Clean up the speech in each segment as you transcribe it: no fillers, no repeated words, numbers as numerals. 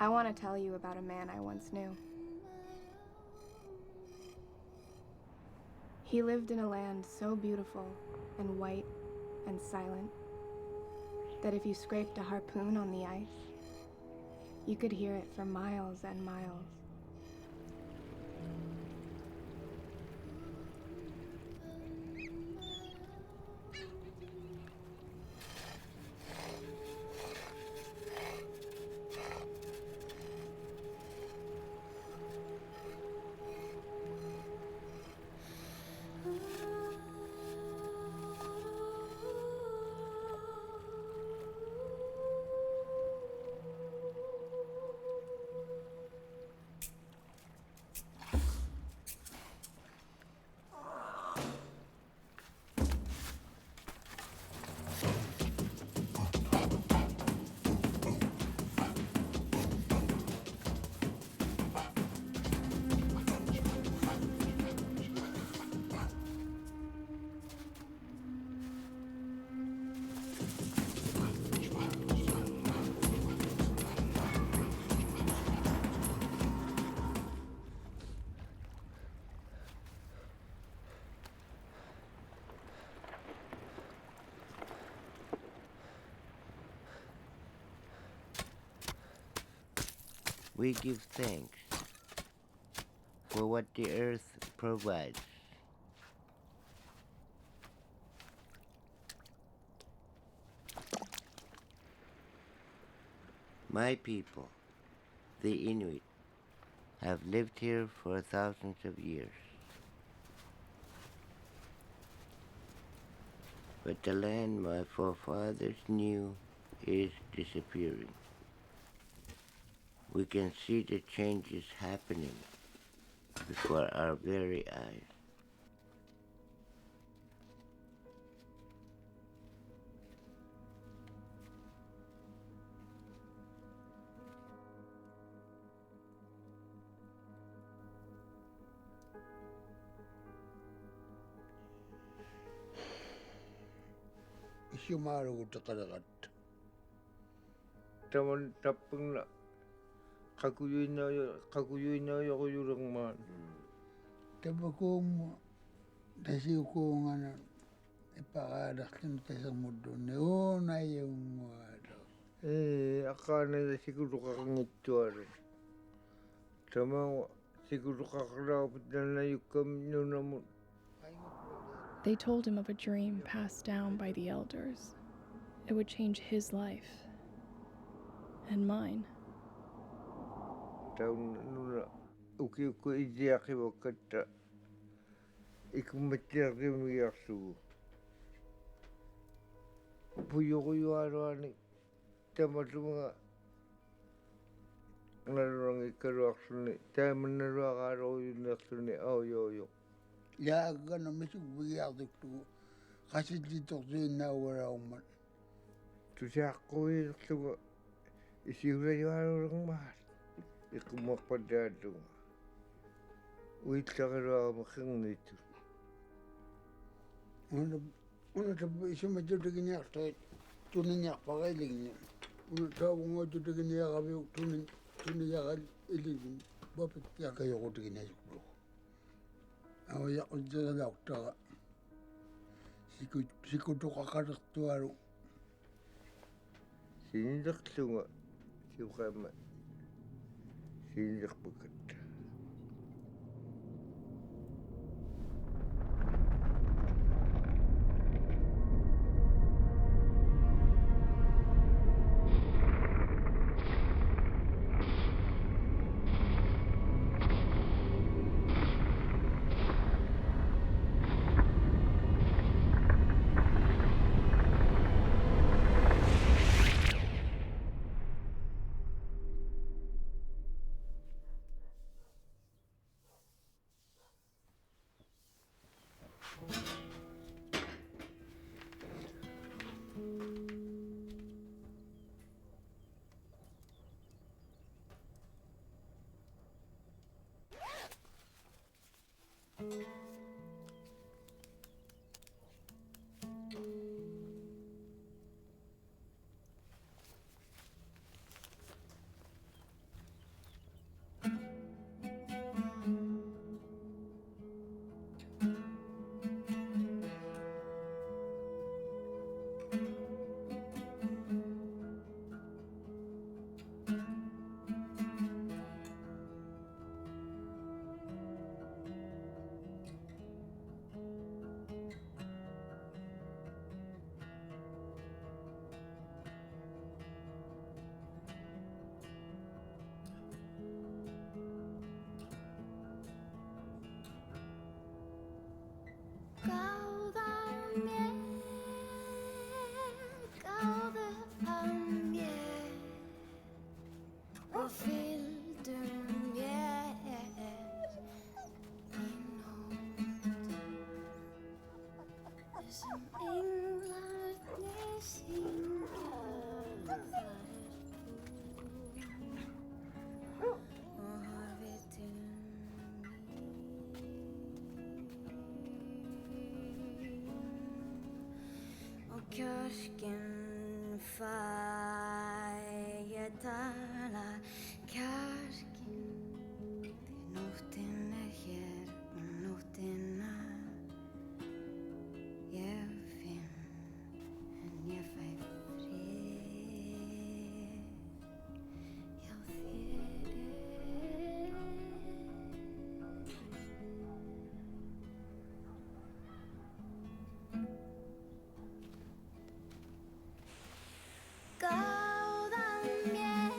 I want to tell you about a man I once knew. He lived in a land so beautiful and white and silent that if you scraped a harpoon on the ice, you could hear it for miles and miles. We give thanks for what the earth provides. My people, the Inuit, have lived here for thousands of years. But the land my forefathers knew is disappearing. We can see the changes happening before our very eyes. Shumaru takaragat. Taman tapang na kakuyuy na ako yurang man. Tabakong tasi ko nga ipakadakin sa mundo ni una yung Akala na siguro kakangituaran. Tama siguro kakarapot na yukam nyo naman. They told him of a dream passed down by the elders. It would change his life and mine. Taon nuna uki ijiyaki wakata ikumatiyaki miyaksu. Puyo ko yuarani tamatu mga narurang ikaruaksuni. Taman naruakaro yung naksuni yo. ya gana misuk biyak tu kasi dito na wala man. Tusako yung isigura yung mahal. Ikumapadado. Wait lang ako makang nito. Una tabi isang medyo ganyan ito tunin niya pagailing niya. Una tabi nga ito ganyan kami tunin niya kailing. Bakit kaya kayo ko ganyan yung Ako ya ko dyan na doktor. Sikuto kakarastuaro. Sindak sunga. Sukama. Sindak bagat. kjarsken fæ ég tala kjarsken því nóttin hér og nóttina ég finn en ég fæ frið hjá þér. Gáðan mér,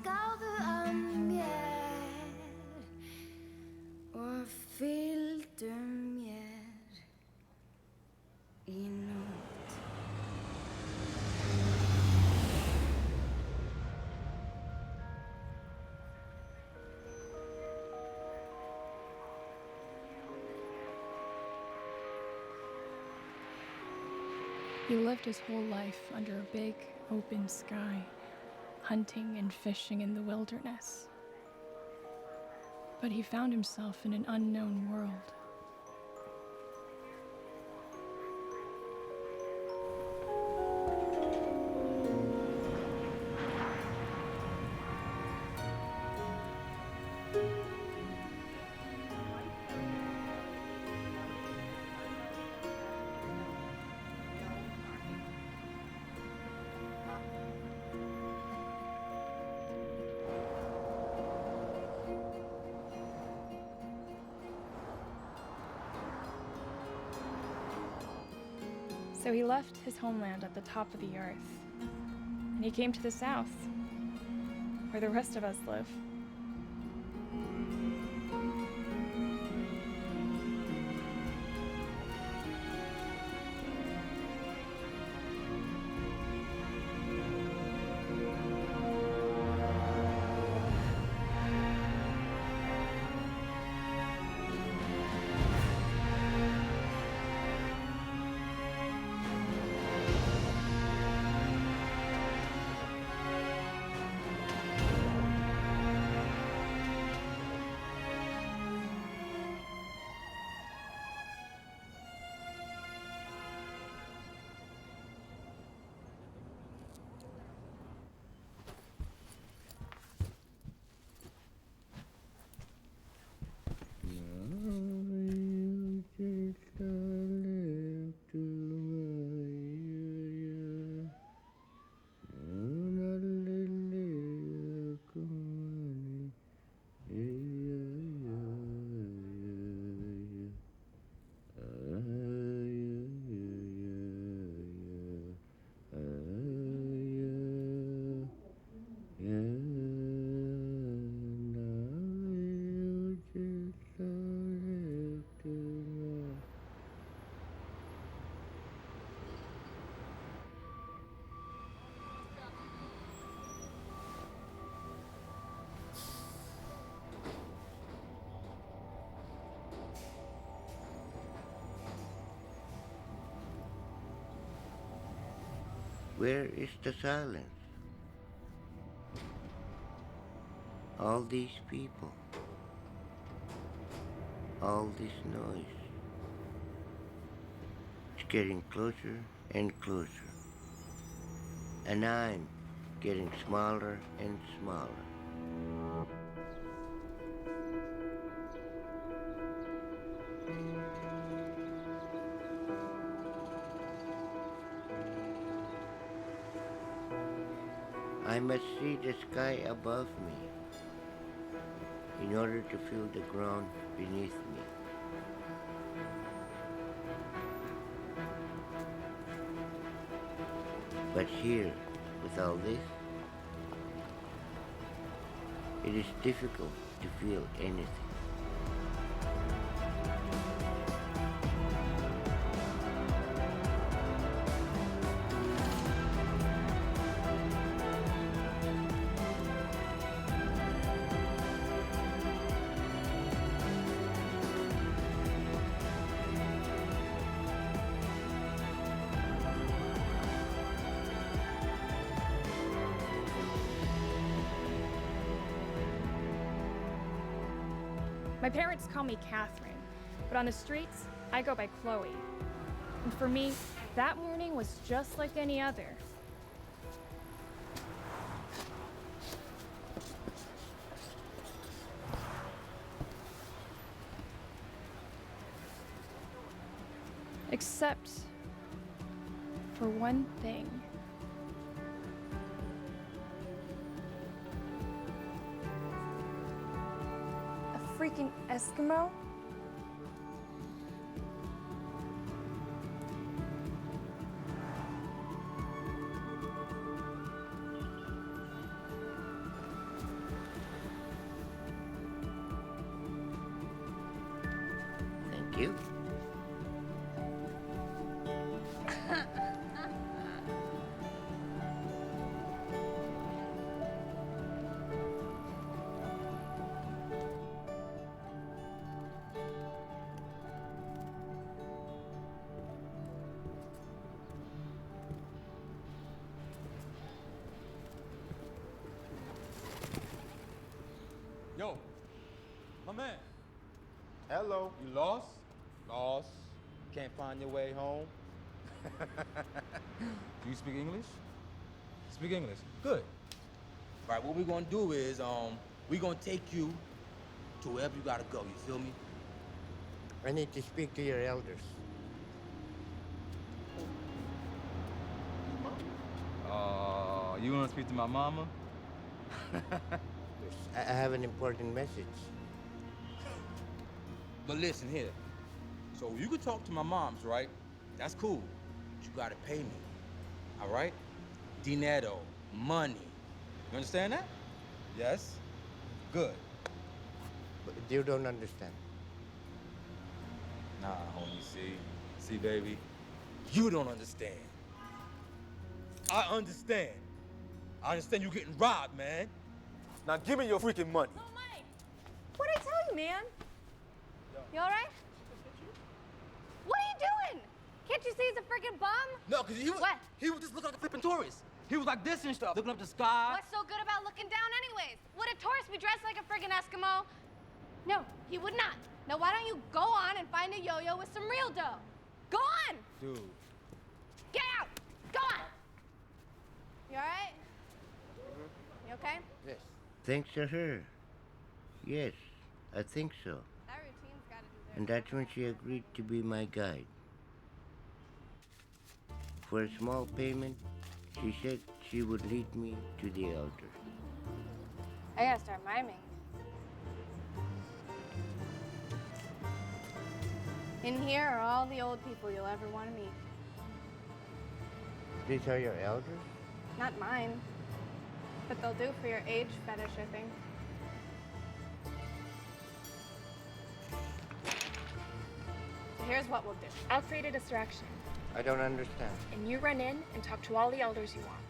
gáðu að mér og fylgdu mér í nótt. He lived his whole life under a big, open sky, hunting and fishing in the wilderness. But he found himself in an unknown world. So he left his homeland at the top of the earth, and he came to the south, where the rest of us live. Where is the silence? All these people, all this noise, it's getting closer and closer, and I'm getting smaller and smaller. I must see the sky above me in order to feel the ground beneath me. But here, with all this, it is difficult to feel anything. My parents call me Catherine, but on the streets, I go by Chloe. And for me, that morning was just like any other. Except for one thing. A freaking Eskimo? Thank you. Yo, my man, Hello. you lost? Lost. Can't find your way home? Do you speak English? Speak English. Good. Right, what we're gonna do is, we're gonna take you to wherever you gotta go, you feel me? I need to speak to your elders. You wanna speak to my mama? I have an important message. But listen here. So you can talk to my moms, right? That's cool. But you gotta pay me. All right? Dinero, money. You understand that? Yes. Good. But you don't understand. Nah, homie, see? See, baby? You don't understand. I understand. I understand you getting robbed, man. Now give me your freaking money. Oh, Mike! What'd I tell you, man? You all right? What are you doing? Can't you see he's a freaking bum? No, because he was, What? he was just looking like a flipping tourist. He was like this and stuff, looking up the sky. What's so good about looking down anyways? Would a tourist be dressed like a friggin' Eskimo? No, he would not. Now why don't you go on and find a yo-yo with some real dough? Go on! Dude. Get out! Go on! You all right? You okay? Yes. Thanks to her. Yes, I think so. That routine's gotta do their And that's when she agreed to be my guide. For a small payment, she said she would lead me to the altar. I gotta start miming. In here are all the old people you'll ever want to meet. These are your elders? Not mine. But they'll do for your age fetish, I think. So here's what we'll do. I'll create a distraction, I don't understand. and you run in and talk to all the elders you want.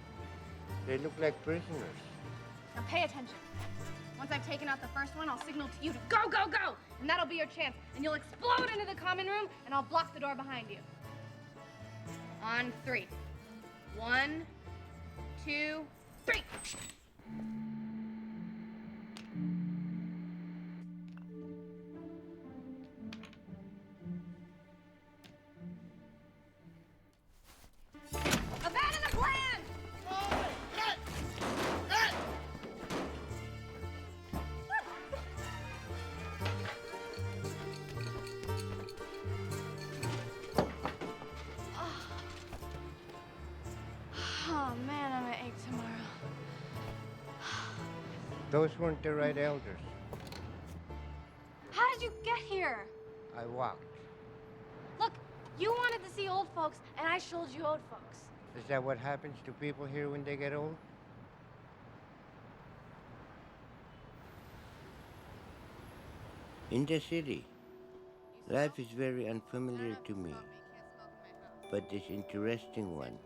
They look like prisoners. Now pay attention. Once I've taken out the first one, I'll signal to you to go, go, go! And that'll be your chance. And you'll explode into the common room, and I'll block the door behind you. On 3. 1, 2, 3! Abandon the plan! Oh man, I'm gonna ache tomorrow. Those weren't the right elders. How did you get here? I walked. Look, you wanted to see old folks, and I showed you old folks. Is that what happens to people here when they get old? In the city, life is very unfamiliar to me, but this interesting one.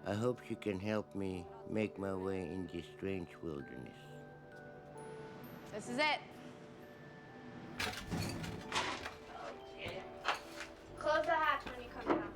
I hope she can help me make my way in this strange wilderness. This is it. Close the hatch when you come down.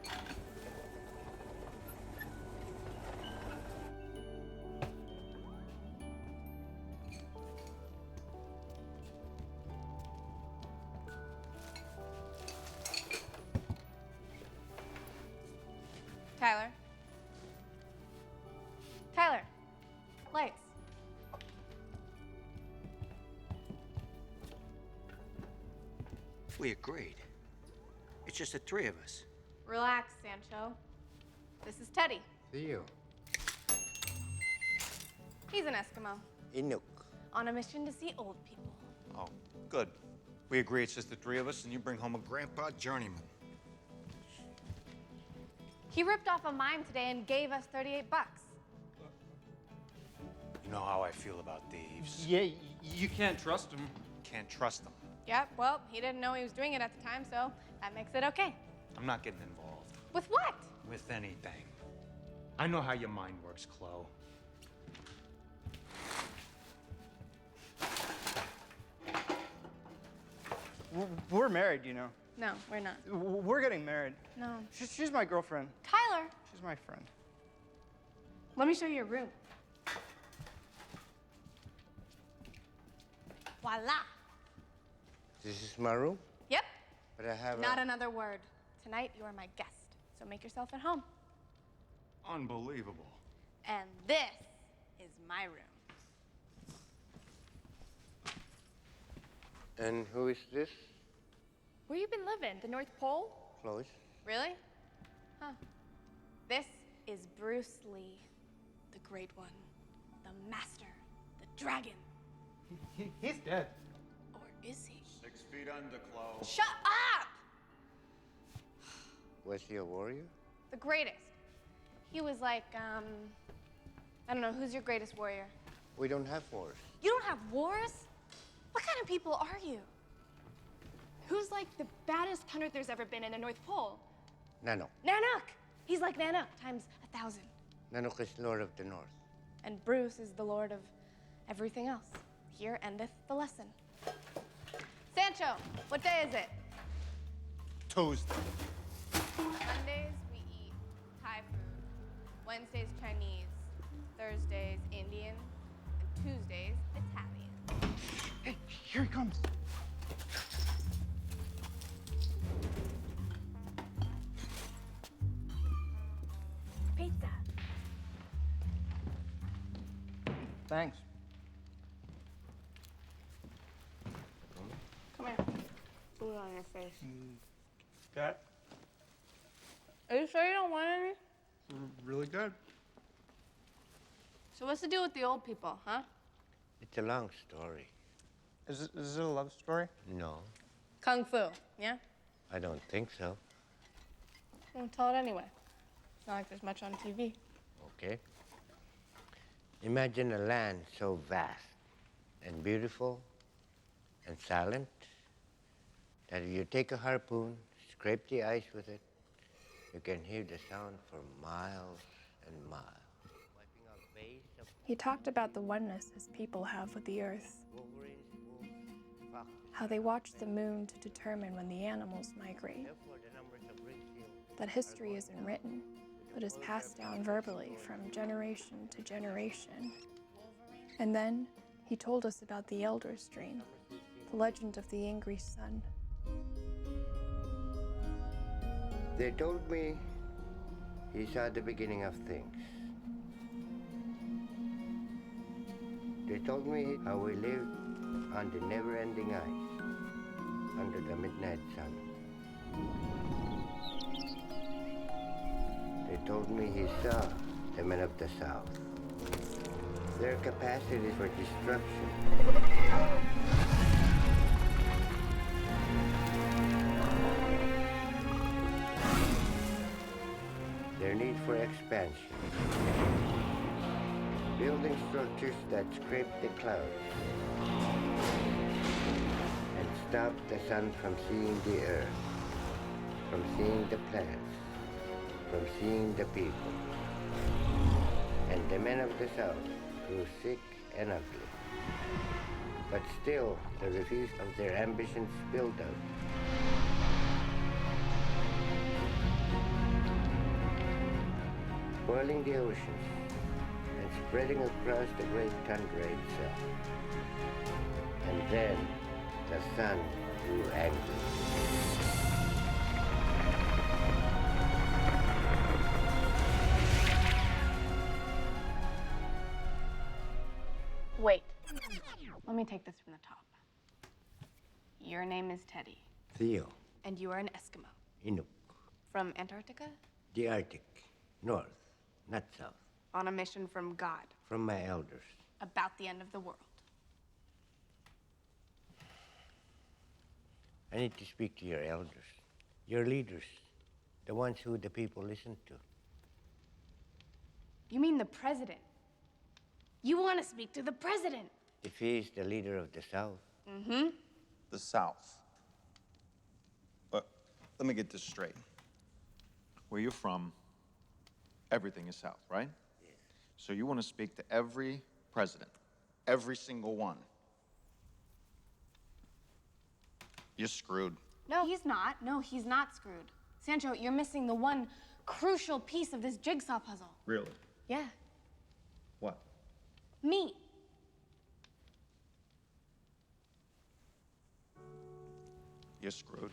we agreed. It's just the three of us. Relax, Sancho. This is Teddy. Theo. He's an Eskimo Inuk. on a mission to see old people. Oh, good. We agree it's just the three of us, and you bring home a grandpa journeyman. He ripped off a mime today and gave us 38 bucks. You know how I feel about thieves. Yeah, you can't trust him. Can't trust them. Yep, well, he didn't know he was doing it at the time, so that makes it okay. I'm not getting involved With what? with anything. I know how your mind works, Chloe. We're married, you know. No, we're not. We're getting married. No. She's my girlfriend. Tyler, She's my friend. let me show you your room. Voila. This is my room, Yep, but I have not another word. Tonight, you are my guest, so make yourself at home. Unbelievable. And this is my room. And who is this? Where you been living? The North Pole? Close. Really? Huh. This is Bruce Lee, the Great One, the Master, the Dragon. He's dead. Or is he? 6 feet under, Chloe. Shut up! Was he a warrior? The greatest. He was like, I don't know, who's your greatest warrior? We don't have wars. You don't have wars? What kind of people are you? Who's like the baddest hunter there's ever been in the North Pole? Nano. Nanook! He's like Nanook times 1,000. Nanook is Lord of the North. And Bruce is the lord of everything else. Here endeth the lesson. Sancho, what day is it? Tuesday. Mondays, we eat Thai food. Wednesdays, Chinese. Thursdays, Indian. And Tuesdays, Italian. Hey, here he comes. Pizza. Thanks. Come here. Put it on your face. That Are you sure you don't want any? really good. So what's the deal with the old people, huh? It's a long story. Is it a love story? No, Kung Fu, yeah? I don't think so. Don't tell it anyway. It's not like there's much on TV. Okay. Imagine a land so vast and beautiful and silent that if you take a harpoon, scrape the ice with it, you can hear the sound for miles and miles. Wiping out bays of He talked about the oneness his people have with the earth, wolverines, wolves, foxes. how they watch the moon to determine when the animals migrate, Therefore, the numbers of Ridgefield that history isn't written, but is passed down verbally from generation to generation. And then he told us about the Elder Stream, the legend of the angry sun. They told me he saw the beginning of things. They told me how we lived on the never-ending ice, under the midnight sun. They told me he saw the men of the South, their capacity for destruction. Their need for expansion. Building structures that scrape the clouds and stop the sun from seeing the earth, from seeing the plants, from seeing the people. And the men of the South grew sick and ugly. But still, the refuse of their ambitions spilled out. Boiling the oceans and spreading across the great tundra itself. And then the sun grew angry. Wait. Let me take this from the top. Your name is Teddy. Theo. And you are an Eskimo. Inuk. From Antarctica? The Arctic. North, not south. On a mission from God. From my elders. About the end of the world. I need to speak to your elders. Your leaders. The ones who the people listen to. You mean the president? You want to speak to the president? If he is the leader of the South. Mm-hmm. The South. Let me get this straight. Where you're from, everything is South, right? Yes. So you want to speak to every president, every single one. You're screwed. No, he's not. No, he's not screwed. Sancho, you're missing the one crucial piece of this jigsaw puzzle. Really? Yeah. What? Me. You're screwed.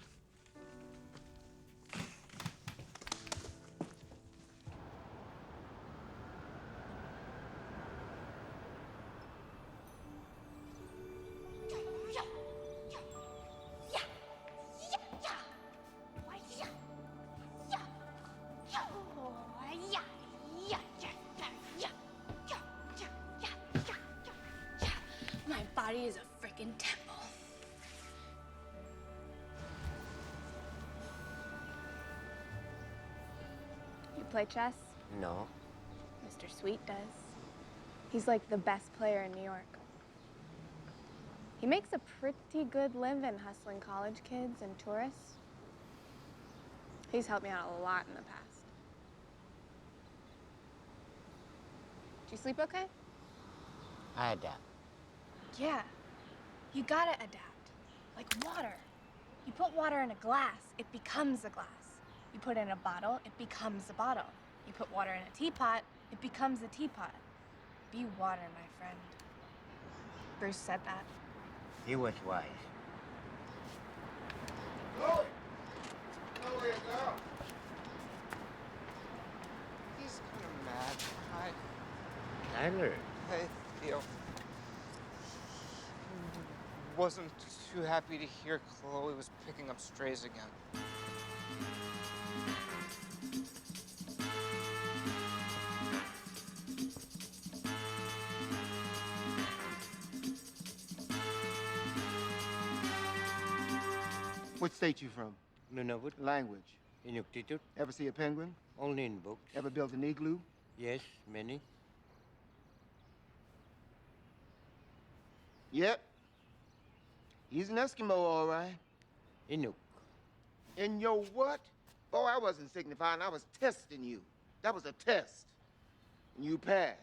My body is a freaking temple. You play chess? No. Mr. Sweet does. He's like the best player in New York. He makes a pretty good living hustling college kids and tourists. He's helped me out a lot in the past. Did you sleep okay? I adapt. Yeah. You gotta adapt. Like water. You put water in a glass, it becomes a glass. You put it in a bottle, it becomes a bottle. You put water in a teapot, it becomes a teapot. Be water, my friend. Bruce said that. He was wise. Chloe! Chloe, girl! He's kind of mad. Hi. Tyler. Hey, Theo. Wasn't too happy to hear Chloe was picking up strays again. What state you from? Nunavut. Language. Inuktitut. Ever see a penguin? Only in books. Ever built an igloo? Yes, many. Yep. He's an Eskimo, all right. Inuk. In your what? Oh, I wasn't signifying. I was testing you. That was a test. And you passed.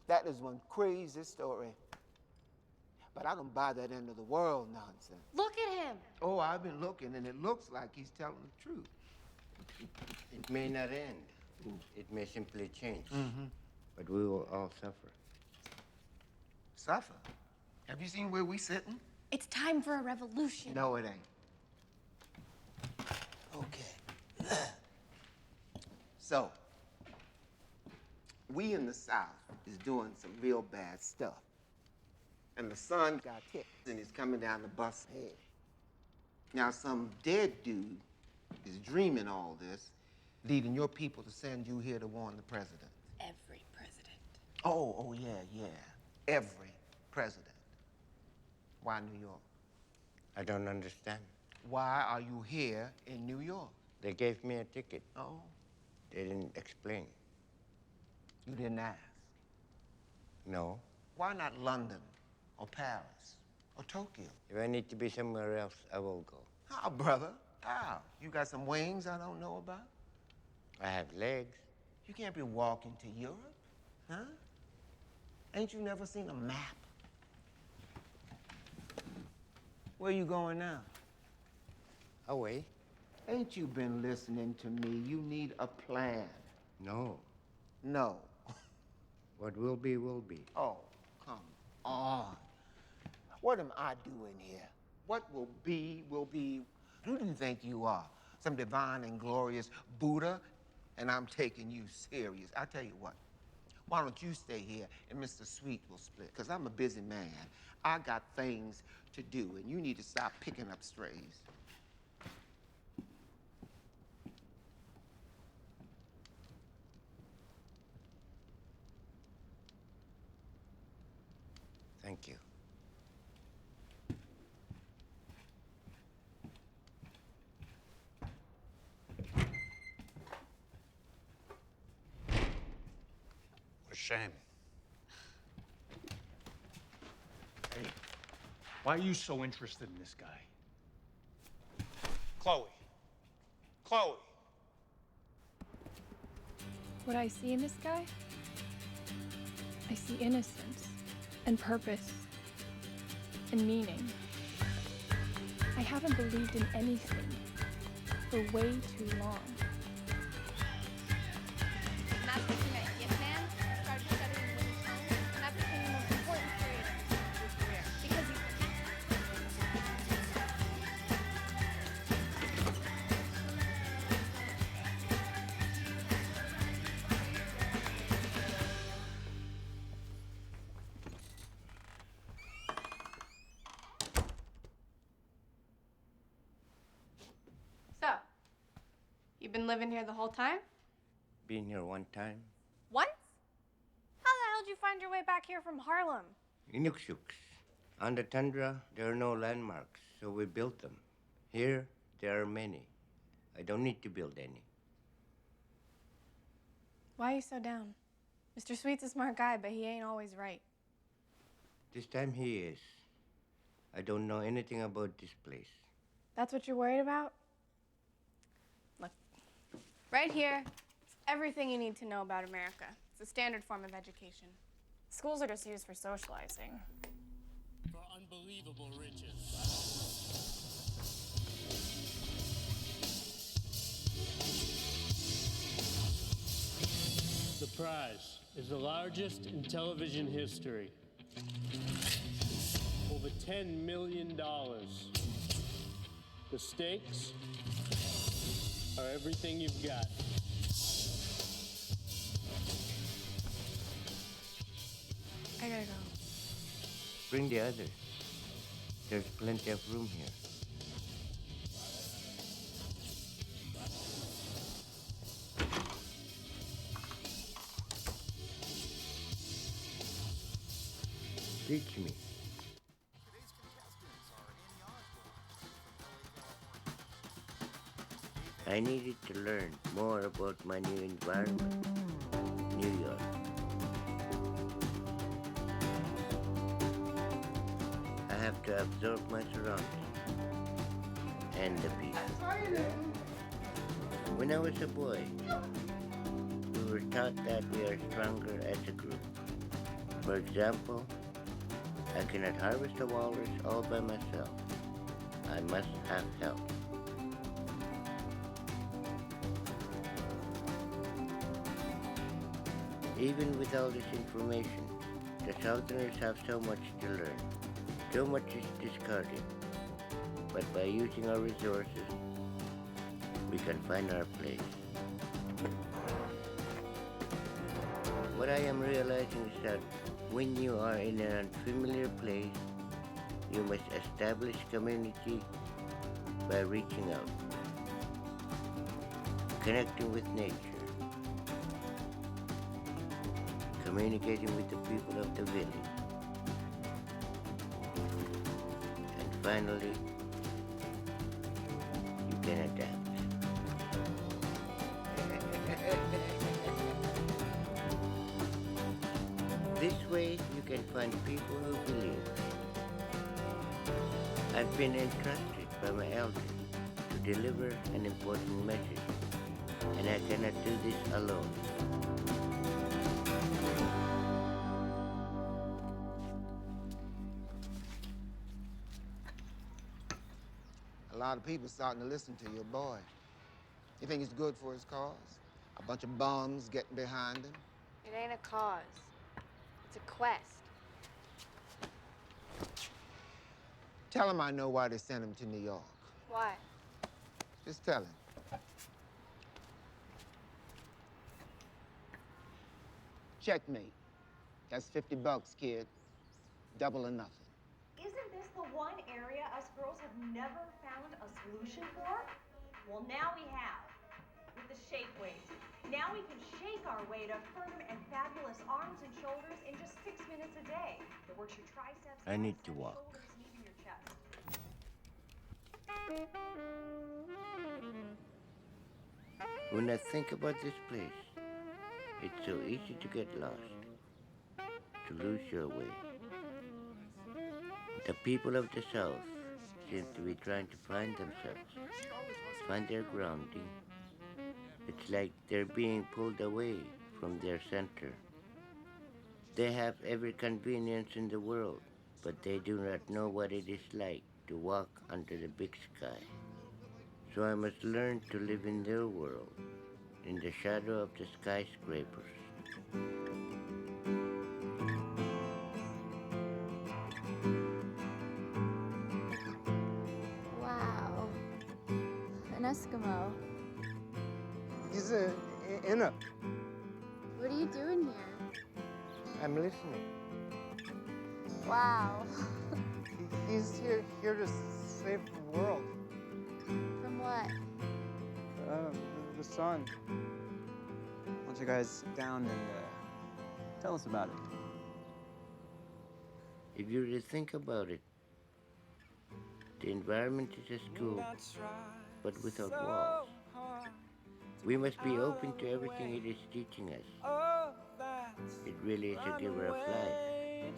That is one crazy story. But I don't buy that end of the world nonsense. Look at him. Oh, I've been looking, and it looks like he's telling the truth. It may not end. It may simply change. But we will all suffer. Suffer? Have you seen where we sitting? It's time for a revolution. No, it ain't. Okay. So, we in the South is doing some real bad stuff. And the sun got hit, and he's coming down the bus head. Now, some dead dude is dreaming all this, leading your people to send you here to warn the president. Every president. Oh, yeah. Every president. Why New York? I don't understand. Why are you here in New York? They gave me a ticket. Oh, They didn't explain. you didn't ask. No. Why not London or Paris or Tokyo? If I need to be somewhere else, I will go. How, brother? How? You got some wings I don't know about? I have legs. You can't be walking to Europe, huh? Ain't you never seen a map? Where you going now? Away. Ain't you been listening to me? You need a plan. No. No. What will be, will be. Oh, come on. What am I doing here? What will be, will be. Who do you think you are? Some divine and glorious Buddha? And I'm taking you serious. I tell you what, why don't you stay here and Mr. Sweet will split? Because I'm a busy man. I got things to do, and you need to stop picking up strays. Thank you. What a shame. Hey, why are you so interested in this guy? Chloe. Chloe. What I see in this guy, I see innocence and purpose and meaning. I haven't believed in anything for way too long. And that's what you met Yes Man, started studying women's tongues, and that became the most important period of your career. Because you So, you've been living here the whole time? Been here one time. Once? How the hell did you find your way back here from Harlem? Inukshuks. On the tundra, there are no landmarks, so we built them. Here, there are many. I don't need to build any. Why are you so down? Mr. Sweet's a smart guy, but he ain't always right. This time he is. I don't know anything about this place. That's what you're worried about? Look, right here, it's everything you need to know about America. It's a standard form of education. Schools are just used for socializing. For unbelievable riches. The prize is the largest in television history. Over $10 million. The stakes are everything you've got. I gotta go. Bring the others. There's plenty of room here. Teach me. I needed to learn more about my new environment, New York. I have to absorb my surroundings and the people. When I was a boy, we were taught that we are stronger as a group. For example, I cannot harvest a walrus all by myself. I must have help. Even with all this information, the Southerners have so much to learn. So much is discarded. But by using our resources, we can find our place. What I am realizing is that when you are in an unfamiliar place, you must establish community by reaching out, connecting with nature, communicating with the people of the village, and finally, you can adapt. This way, you can find people who believe. I've been entrusted by my elders to deliver an important message, and I cannot do this alone. A lot of people starting to listen to your boy. You think it's good for his cause? A bunch of bums getting behind him? It ain't a cause. It's a quest. Tell him I know why they sent him to New York. Why? Just tell him. Checkmate. That's $50, kid. Double or nothing. Isn't this the one area us girls have never found a solution for? Well, now we have. With the shake weights. Now we can shake our way to firm and fabulous arms and shoulders in just 6 minutes a day. It works your triceps, I need to biceps, walk. shoulders, and even your chest. When I think about this place, it's so easy to get lost, to lose your way. The people of the South seem to be trying to find themselves, find their grounding. It's like they're being pulled away from their center. They have every convenience in the world, but they do not know what it is like to walk under the big sky. So I must learn to live in their world, in the shadow of the skyscrapers. Wow. An Eskimo. He's a Inuk. What are you doing here? I'm listening. Wow. He's here to save the world. From what? The sun. Why don't you guys sit down and tell us about it? If you really think about it, the environment is a school, but without walls. We must be open to everything it is teaching us. It really is a giver of life, and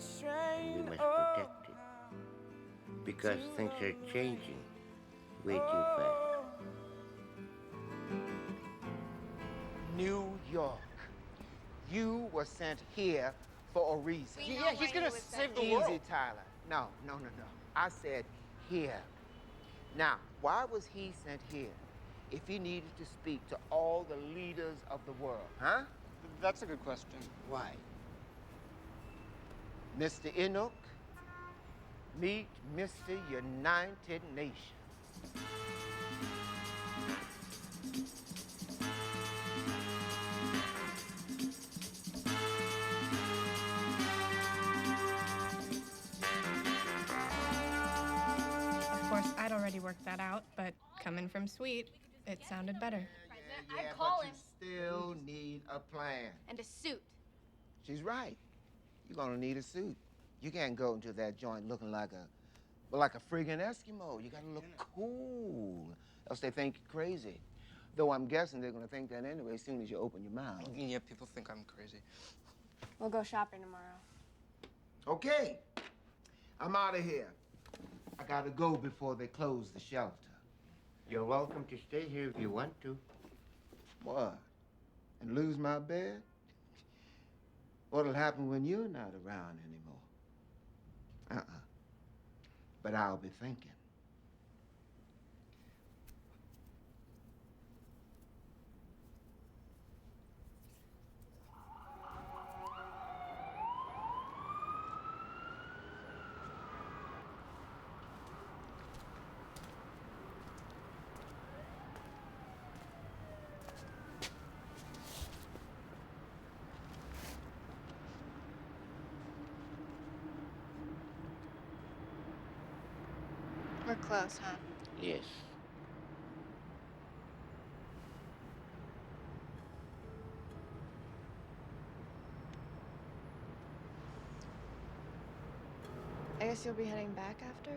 we must protect it. Because things are changing way too fast. New York. You were sent here for a reason. Yeah, he's gonna save the Easy, world. Tyler. No. I said here. Now, why was he sent here if he needed to speak to all the leaders of the world, huh? That's a good question. Why? Mr. Inuk, meet Mr. United Nations. Of course, I'd already worked that out, but coming from Sweet, it sounded better. Yeah, call but him. you still need a plan. And a suit. She's right. You're gonna need a suit. You can't go into that joint looking like a friggin' Eskimo. You gotta look cool, else they think you're crazy. Though I'm guessing they're gonna think that anyway as soon as you open your mouth. Yeah, people think I'm crazy. We'll go shopping tomorrow. Okay, I'm out of here. I gotta go before they close the shelter. You're welcome to stay here if you want to. What? And lose my bed? What'll happen when you're not around anymore? But I'll be thinking. We're close, huh? Yes. I guess you'll be heading back after?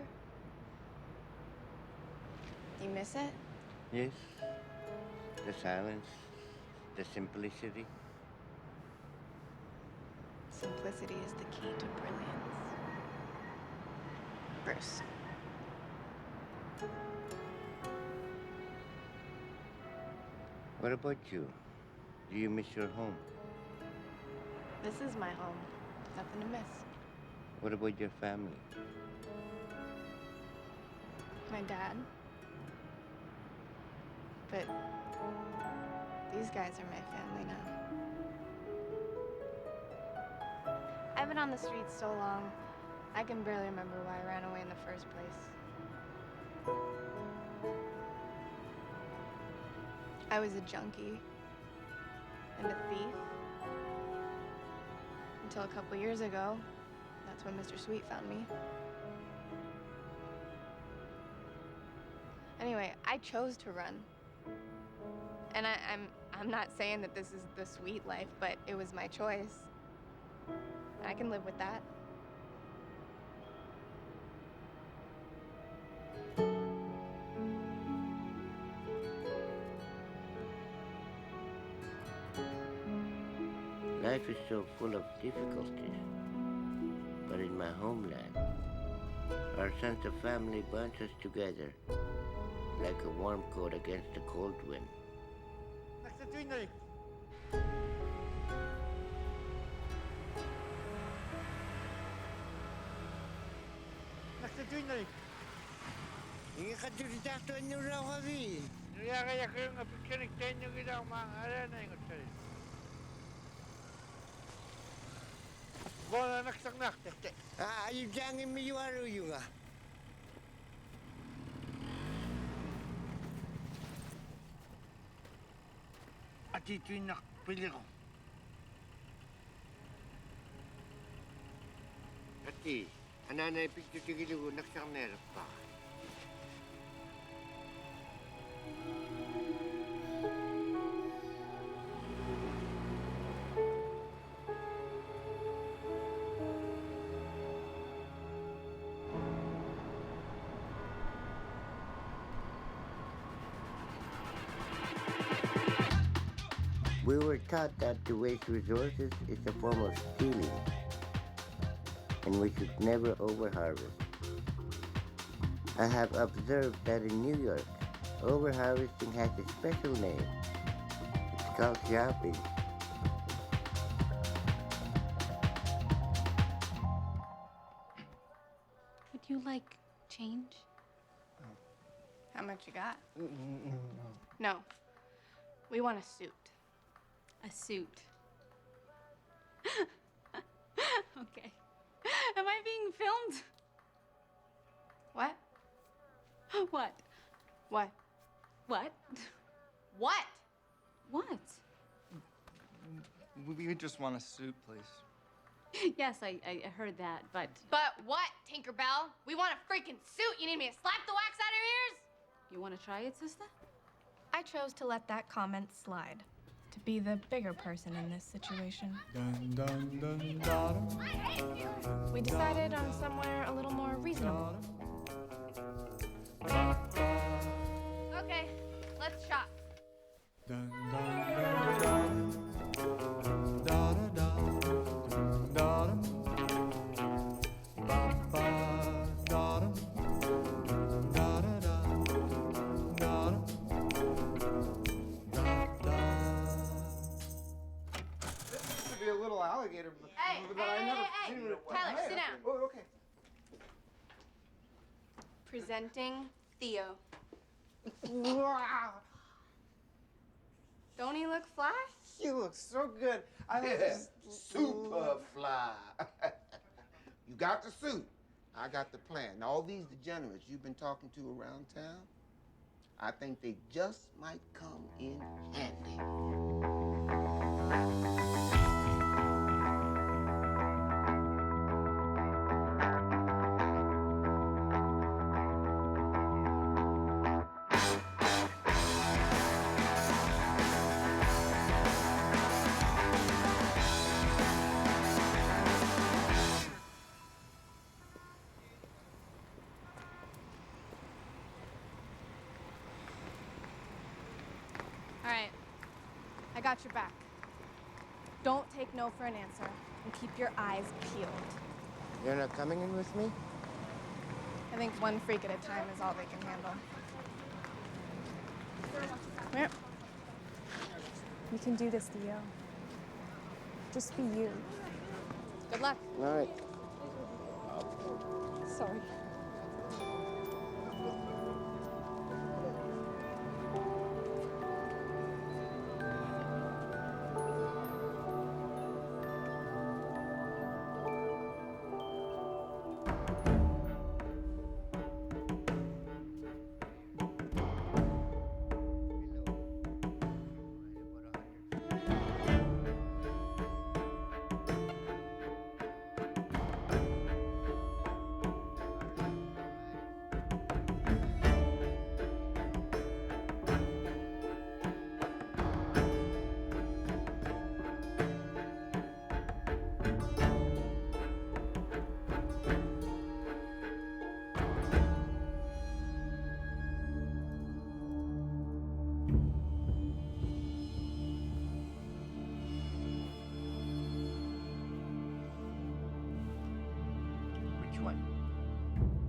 You miss it? Yes. The silence, the simplicity. Simplicity is the key to brilliance. Bruce. What about you? Do you miss your home? This is my home. Nothing to miss. What about your family? My dad. But these guys are my family now. I've been on the streets so long, I can barely remember why I ran away in the first place. I was a junkie and a thief. Until a couple years ago, that's when Mr. Sweet found me. Anyway, I chose to run. And I'm not saying that this is the sweet life, but it was my choice. I can live with that. Life is so full of difficulties, but in my homeland, our sense of family binds us together like a warm coat against a cold wind. Ingin ka cerita tu nyurau kami. Ya kaya kaya ngapikir tenyo kita mangala na ingot sa'yo. Bola naksak nakte. Ayun jangan miyuaru yung ah. At ito'y nakpili ko. Ati, ananay picture tigilu naksak nerf pa. We were taught that to waste resources is a form of stealing, and we should never overharvest. I have observed that in New York, overharvesting has a special name. It's called shopping. Would you like change? How much you got? No. We want a suit. A suit. Okay. Am I being filmed? What? What? What? What? What? What? We just want a suit, please. Yes, I heard that, but... But what, Tinkerbell? We want a freaking suit. You need me to slap the wax out of your ears? You want to try it, sister? I chose to let that comment slide, to be the bigger person in this situation. We decided on somewhere a little more reasonable. Okay, let's shop. A little alligator, but I never seen it. Tyler, sit down. Oh, okay. Presenting Theo. Wow. Don't he look fly? You look so good. Super fly. You got the suit. I got the plan. Now, all these degenerates you've been talking to around town, I think they just might come in handy. All right. I got your back. Don't take no for an answer, and keep your eyes peeled. You're not coming in with me? I think one freak at a time is all they can handle. Come here. You can do this, Theo. Just be you. Good luck. All right. Sorry. one?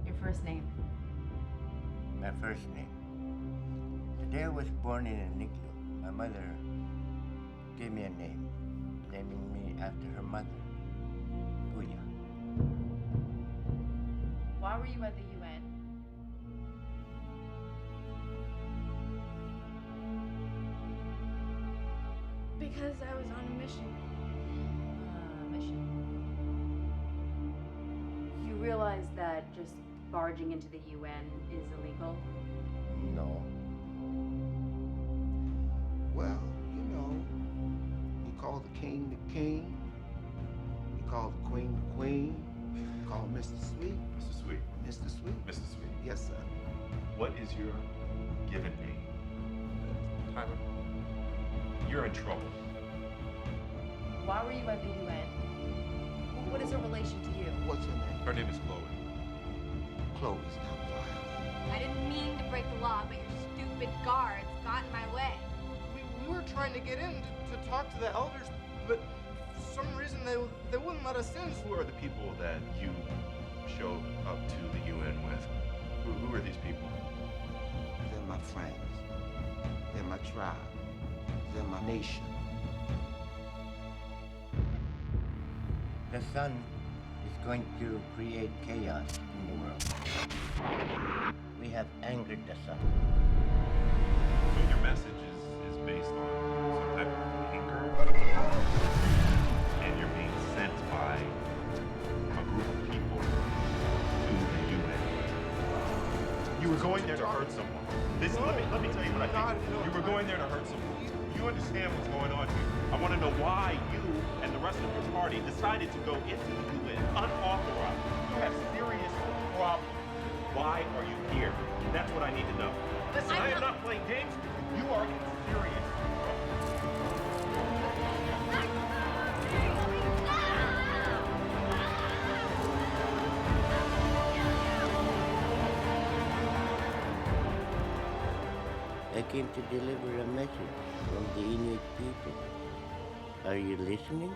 Your first name. My first name. The day I was born in a NICU, my mother gave me a name, naming me after her mother, Puya. Why were you at the UN? Because I was on a mission. Mission. You realize that just barging into the UN is illegal? No. Well, you know, you call the king the king, you call the queen the queen, you call Mr. Sweet. Mr. Sweet. Mr. Sweet. Mr. Sweet. Yes, sir. What is your given name? Tyler. You're in trouble. Why were you at the UN? What is her relation to you? What's her name? Her name is Chloe. Chloe's not violent. I didn't mean to break the law, but your stupid guards got in my way. We were trying to get in to talk to the elders, but for some reason they wouldn't let us in. Who are the people that you showed up to the UN with? Who are these people? They're my friends. They're my tribe. They're my nation. The sun is going to create chaos in the world. We have angered the sun. So your message is based on some type of anger? And you're being sent by a group of people to the UN. You were going there to hurt someone. Let me tell you what I think. You were going there to hurt someone. You understand what's going on here. I want to know why you and the rest of your party decided to go into the UN unauthorized. You have serious problems. Why are you here? That's what I need to know. Listen, I am not playing games with you. You are in serious I came to deliver a message from the Inuit people. Are you listening?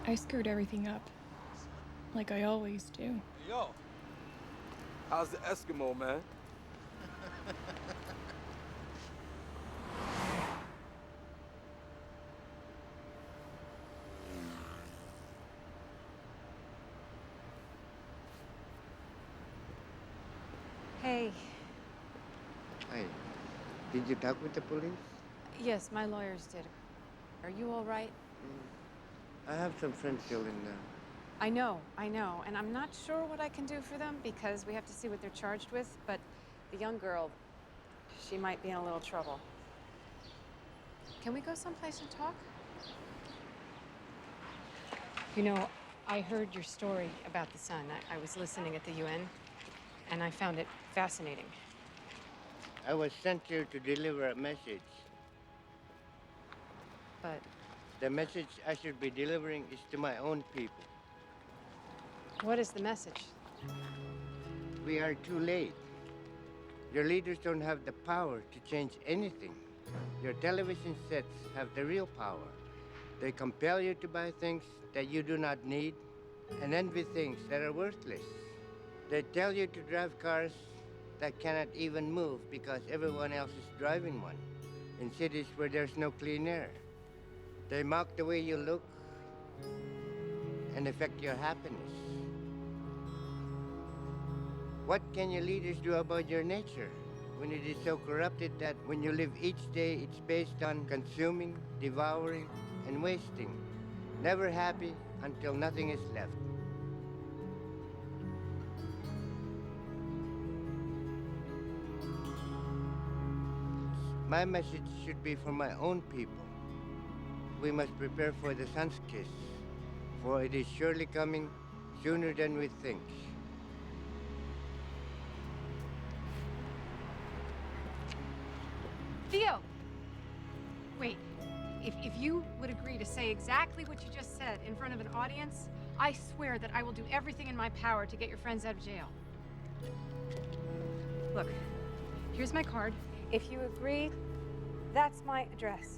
I screwed everything up, like I always do. Yo, how's the Eskimo, man? Hey. Hi. Did you talk with the police? Yes, my lawyers did. Are you all right? I have some friends still in there. I know, and I'm not sure what I can do for them because we have to see what they're charged with, but the young girl, she might be in a little trouble. Can we go someplace and talk? You know, I heard your story about the sun. I was listening at the UN, and I found it fascinating. I was sent here to deliver a message. But the message I should be delivering is to my own people. What is the message? We are too late. Your leaders don't have the power to change anything. Your television sets have the real power. They compel you to buy things that you do not need and envy things that are worthless. They tell you to drive cars that cannot even move because everyone else is driving one in cities where there's no clean air. They mock the way you look and affect your happiness. What can your leaders do about your nature when it is so corrupted that when you live each day, it's based on consuming, devouring, and wasting, never happy until nothing is left? My message should be for my own people. We must prepare for the sun's kiss, for it is surely coming sooner than we think. Theo! Wait, if you would agree to say exactly what you just said in front of an audience, I swear that I will do everything in my power to get your friends out of jail. Look, here's my card. If you agree, that's my address.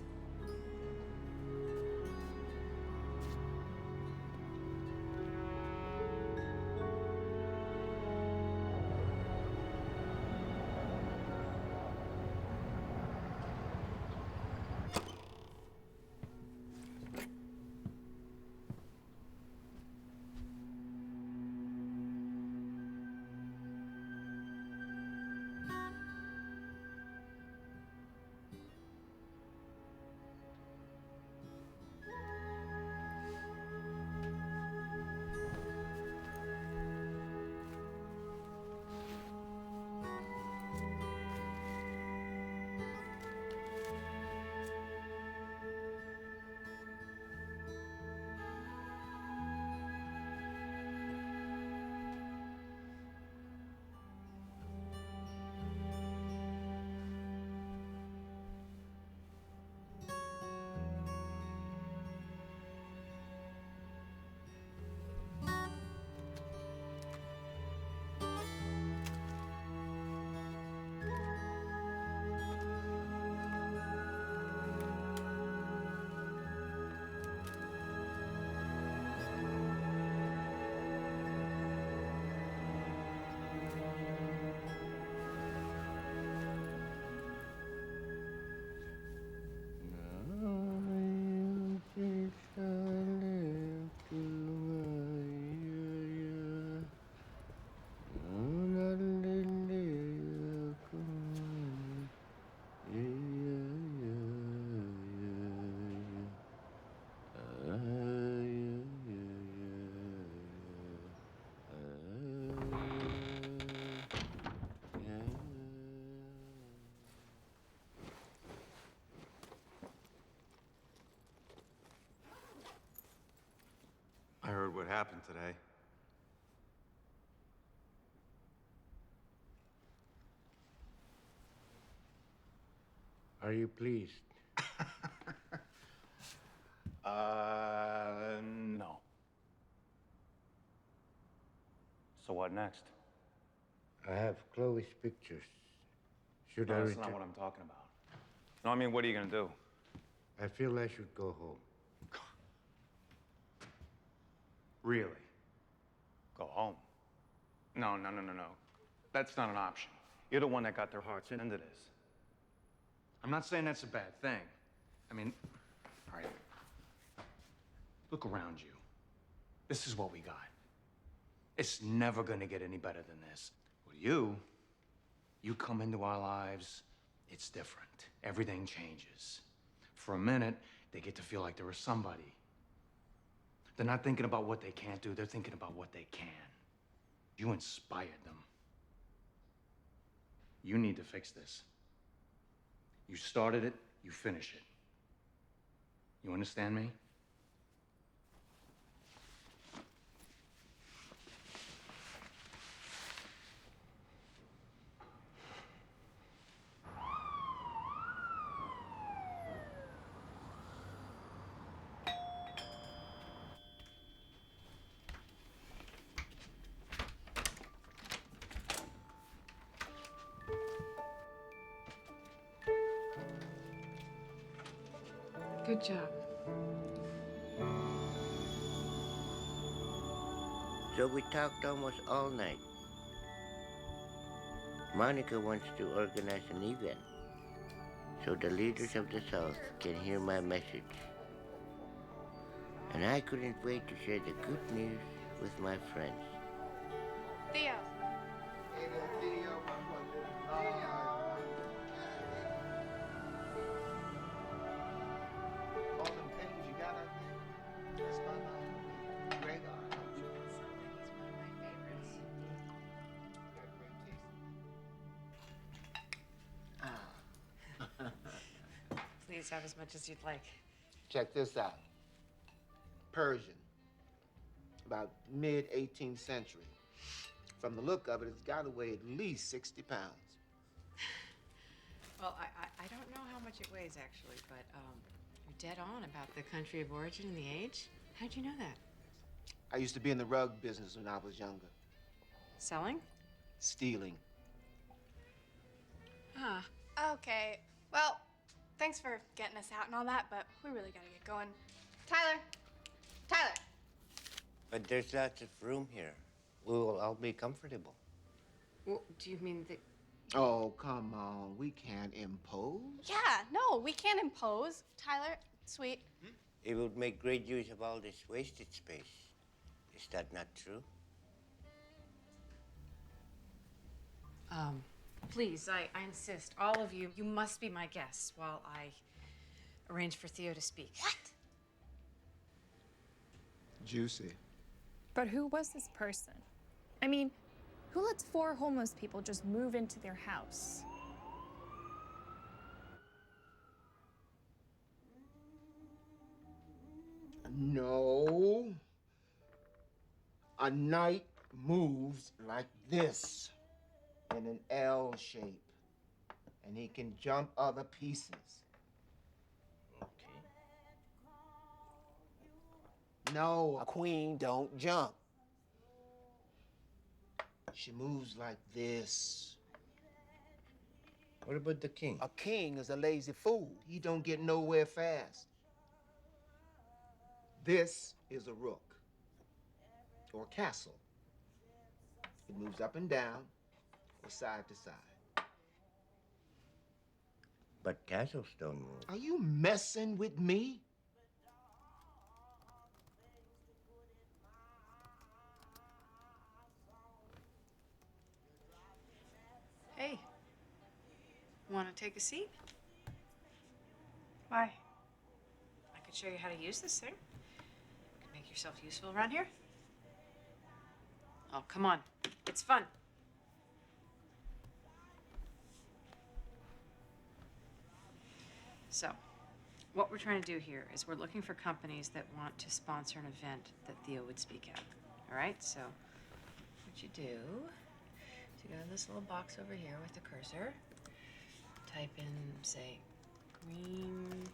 I heard what happened today. Are you pleased? No. So what next? I have Chloe's pictures. Should I No, that's return? not what I'm talking about. No, I mean, what are you gonna do? I feel I should go home. Really? Go home? No. That's not an option. You're the one that got their hearts into this. I'm not saying that's a bad thing. I mean, all right. Look around you. This is what we got. It's never gonna get any better than this. With you come into our lives, it's different. Everything changes. For a minute, they get to feel like they're a somebody. They're not thinking about what they can't do, they're thinking about what they can. You inspired them. You need to fix this. You started it, you finish it. You understand me? Good job. So we talked almost all night. Monica wants to organize an event so the leaders of the South can hear my message. And I couldn't wait to share the good news with my friends. Theo. Please have as much as you'd like. Check this out. Persian, about mid-18th century. From the look of it, it's got to weigh at least 60 pounds. Well, I don't know how much it weighs, actually, but you're dead on about the country of origin and the age. How'd you know that? I used to be in the rug business when I was younger. Selling? Stealing. Ah. Okay, well, Thanks for getting us out and all that, but we really gotta get going. Tyler! Tyler! But there's lots of room here. We will all be comfortable. Well, do you mean that... Oh, come on. We can't impose. Yeah, no, we can't impose. Tyler, sweet. It would make great use of all this wasted space. Is that not true? Please, I insist. All of you, you must be my guests while I arrange for Theo to speak. What? Juicy. But who was this person? I mean, who lets 4 homeless people just move into their house? No. A knight moves like this, in an L shape, and he can jump other pieces. Okay. No, a queen don't jump. She moves like this. What about the king? A king is a lazy fool. He don't get nowhere fast. This is a rook, or a castle. It moves up and down, or side to side. But castles don't move. Are you messing with me? Hey, want to take a seat? Why? I could show you how to use this thing. Could make yourself useful around here. Oh, come on. It's fun. So, what we're trying to do here is we're looking for companies that want to sponsor an event that Theo would speak at. All right? So, what you do is you go to this little box over here with the cursor, type in, say, green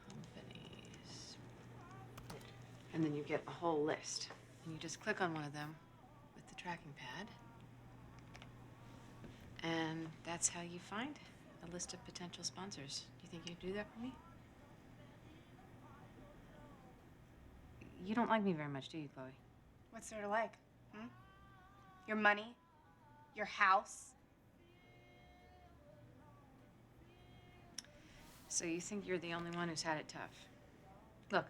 companies, and then you get a whole list. And you just click on one of them with the tracking pad, and that's how you find a list of potential sponsors. Do you think you'd do that for me? You don't like me very much, do you, Chloe? What's there to like? Your money? Your house? So you think you're the only one who's had it tough? Look,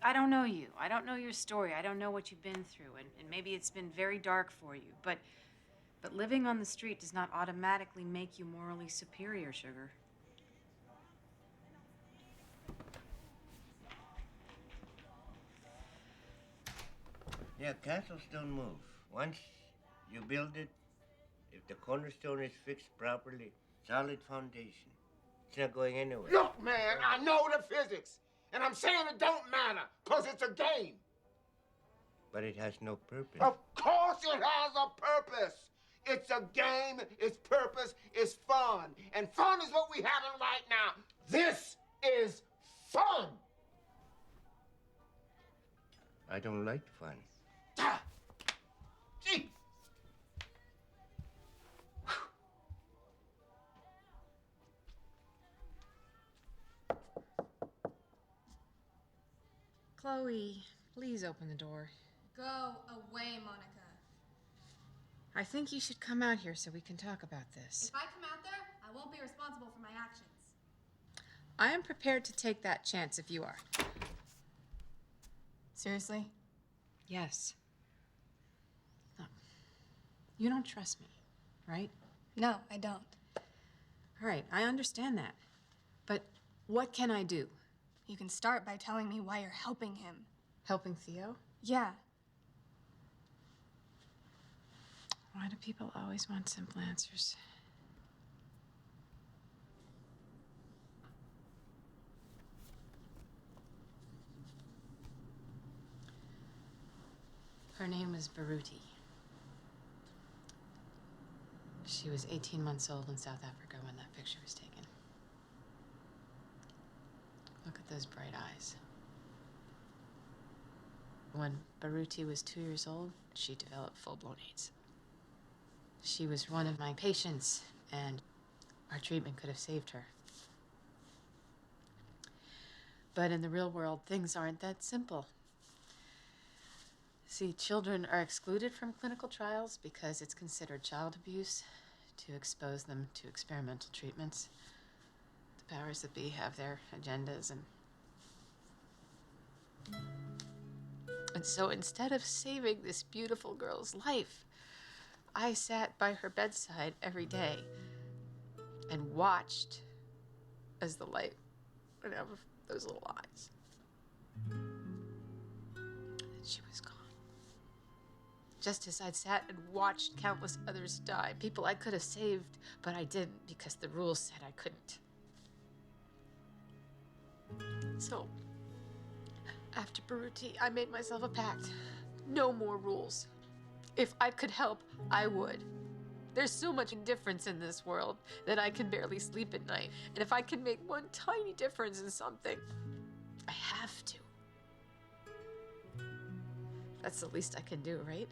I don't know you. I don't know your story. I don't know what you've been through, and maybe it's been very dark for you, but living on the street does not automatically make you morally superior, sugar. Yeah, castles don't move. Once you build it, if the cornerstone is fixed properly, solid foundation, it's not going anywhere. Look, man, I know the physics, and I'm saying it don't matter, because it's a game. But it has no purpose. Of course it has a purpose. It's a game, it's purpose, it's fun. And fun is what we're having right now. This is fun. I don't like fun. Ah. Gee. Chloe, please open the door. Go away, Monica. I think you should come out here so we can talk about this. If I come out there, I won't be responsible for my actions. I am prepared to take that chance if you are. Seriously? Yes. Look, you don't trust me, right? No, I don't. All right, I understand that. But what can I do? You can start by telling me why you're helping him. Helping Theo? Yeah. Why do people always want simple answers? Her name was Baruti. She was 18 months old in South Africa when that picture was taken. Look at those bright eyes. When Baruti was 2 years old, she developed full-blown AIDS. She was one of my patients, and our treatment could have saved her. But in the real world, things aren't that simple. See, children are excluded from clinical trials because it's considered child abuse to expose them to experimental treatments. The powers that be have their agendas, and so instead of saving this beautiful girl's life, I sat by her bedside every day and watched as the light went out of those little eyes. And she was gone. Just as I'd sat and watched countless others die, people I could have saved, but I didn't because the rules said I couldn't. So, after Baruti, I made myself a pact. No more rules. If I could help, I would. There's so much indifference in this world that I can barely sleep at night. And if I can make one tiny difference in something, I have to. That's the least I can do, right?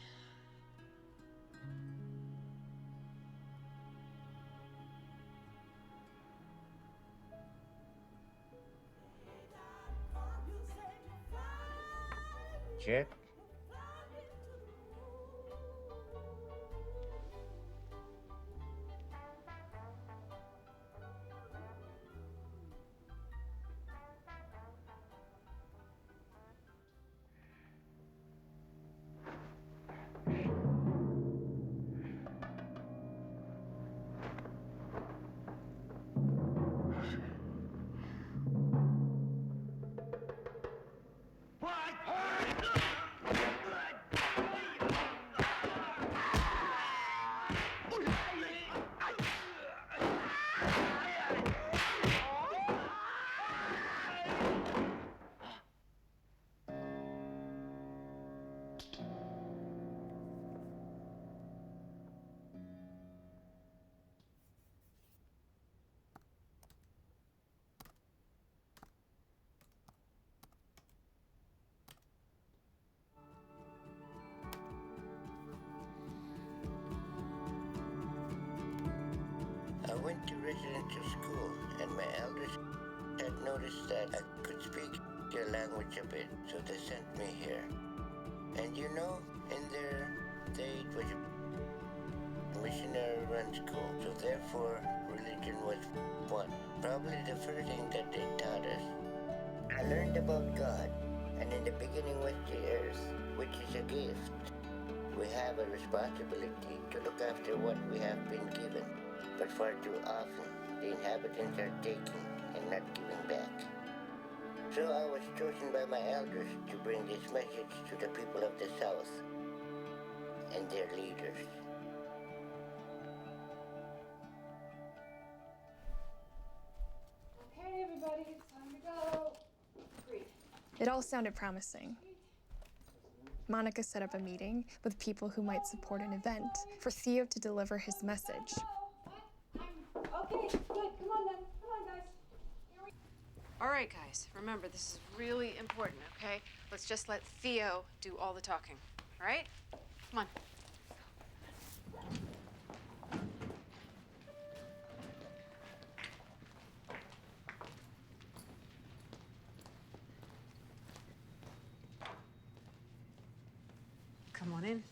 Check. I went to residential school, and my elders had noticed that I could speak their language a bit, so they sent me here. And you know, in their day it was a missionary-run school, so therefore religion was one. Probably the first thing that they taught us. I learned about God, and in the beginning was the earth, which is a gift. We have a responsibility to look after what we have been given. But far too often, the inhabitants are taking and not giving back. So I was chosen by my elders to bring this message to the people of the South and their leaders. Okay, everybody, it's time to go. Great. It all sounded promising. Monica set up a meeting with people who might support an event for Theo to deliver his message. Okay, good. Come on then. Come on, guys. All right, guys. Remember, this is really important, okay? Let's just let Theo do all the talking. All right? Come on. Come on in.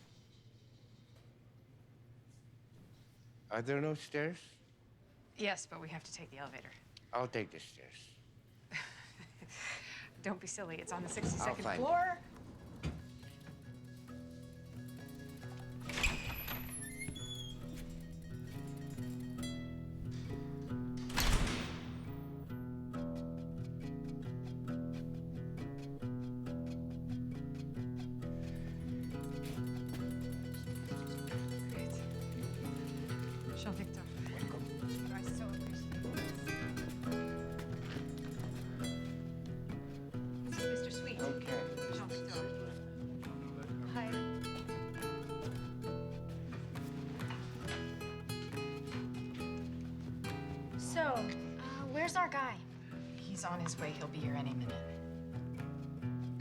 Are there no stairs? Yes, but we have to take the elevator. I'll take the stairs. Don't be silly. It's on the I'll 62nd find floor. Jean-Victor. I so appreciate this. This is Mr. Sweet. Okay. Jean-Victor. Hi. So, where's our guy? He's on his way. He'll be here any minute.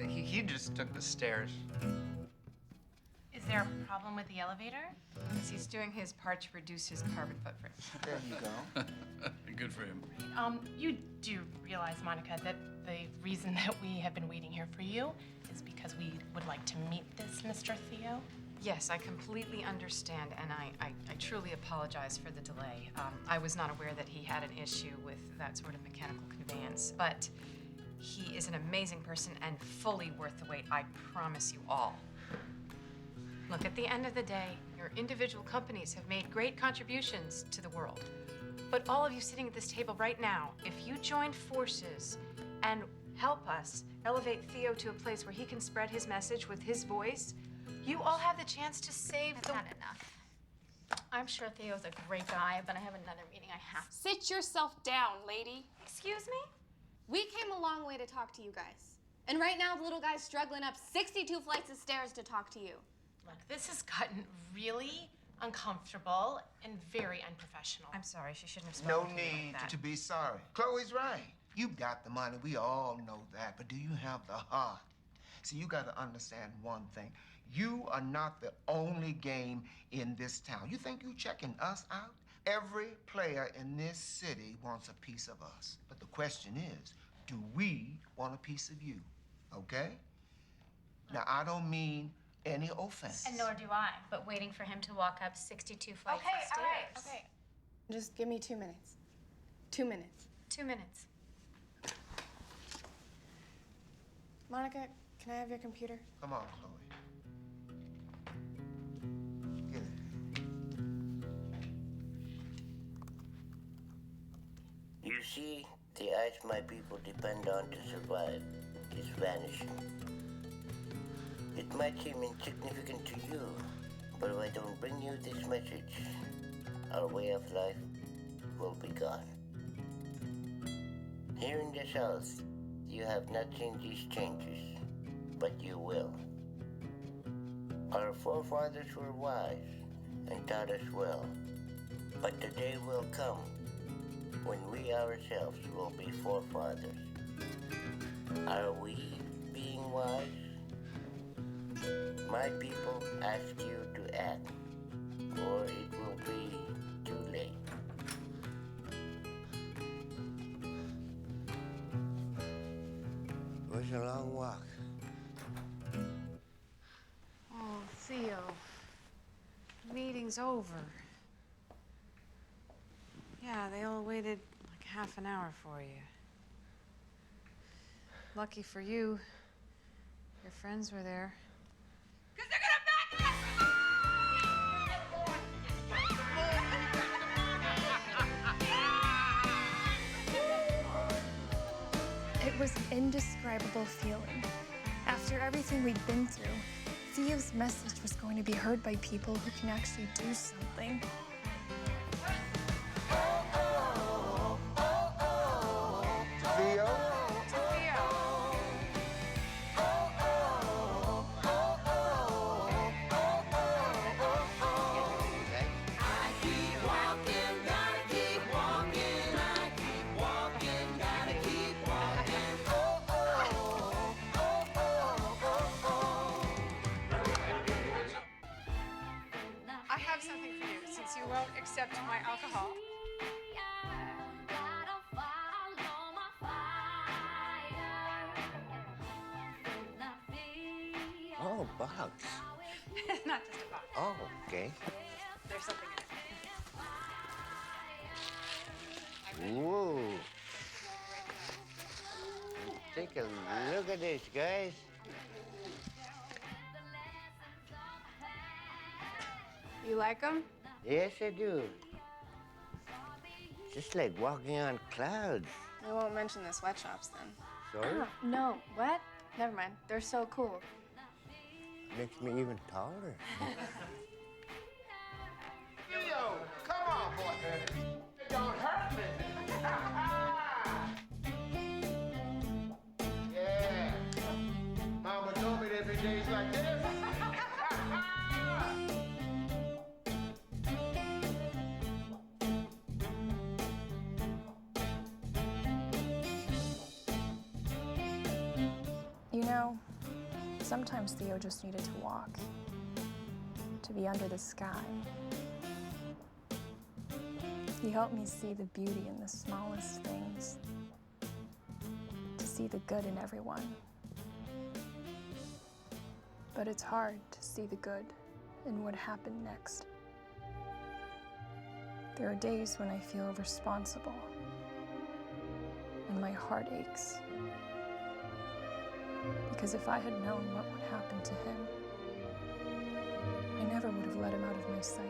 He just took the stairs. Is there a problem with the elevator? He's doing his part to reduce his carbon footprint. There you go. Good for him. You do realize, Monica, that The reason that we have been waiting here for you is because we would like to meet this Mr. Theo. Yes, I completely understand, and I truly apologize for the delay. I was not aware that he had an issue with that sort of mechanical conveyance, but he is an amazing person and fully worth the wait, I promise you all. Look, at the end of the day, your individual companies have made great contributions to the world. But all of you sitting at this table right now, if you joined forces and help us elevate Theo to a place where he can spread his message with his voice, you all have the chance to save the... Not enough. I'm sure Theo's a great guy, but I have another meeting I have to. Sit yourself down, lady. Excuse me? We came a long way to talk to you guys. And right now, the little guy's struggling up 62 flights of stairs to talk to you. Look, this has gotten really uncomfortable and very unprofessional. I'm sorry, she shouldn't have No spoken to me need like that. to be sorry. Chloe's right. You've got the money. We all know that. But do you have the heart? See, you got to understand one thing. You are not the only game in this town. You think you checking us out? Every player in this city wants a piece of us. But the question is, do we want a piece of you? Okay? Now, I don't mean any offense. And nor do I, but waiting for him to walk up 62 flights of stairs. All right, okay. Just give me 2 minutes. 2 minutes. 2 minutes. Monica, can I have your computer? Come on, Chloe. Get it. You see, the ice my people depend on to survive is vanishing. It might seem insignificant to you, but if I don't bring you this message, our way of life will be gone. Here in the South, you have not seen these changes, but you will. Our forefathers were wise and taught us well, but the day will come when we ourselves will be forefathers. Are we being wise? My people ask you to act, or it will be too late. It was a long walk. Oh, Theo. Meeting's over. Yeah, they all waited like half an hour for you. Lucky for you, your friends were there. It was an indescribable feeling. After everything we'd been through, Theo's message was going to be heard by people who can actually do something. Theo? I have something for you, since you won't accept my alcohol. Oh, box. Not just a box. Oh, okay. There's something in it. Whoa. Take a look at this, guys. You like them? Yes, I do. Just like walking on clouds. I won't mention the sweatshops then. Sorry? No, what? Never mind. They're so cool. Makes me even taller. Theo, come on, boy. Don't hurt me. Yeah. Mama told me there'd be days like this. You know, sometimes Theo just needed to walk, to be under the sky. He helped me see the beauty in the smallest things, to see see the good in everyone. But it's hard to see the good in what happened next. There are days when I feel responsible, and my heart aches. Because if I had known what would happen to him, I never would have let him out of my sight.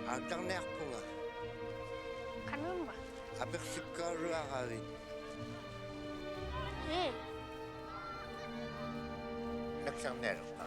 Altang nerpunga. Kanun ba? Abek sikaru agawit. Nagsang nerpa.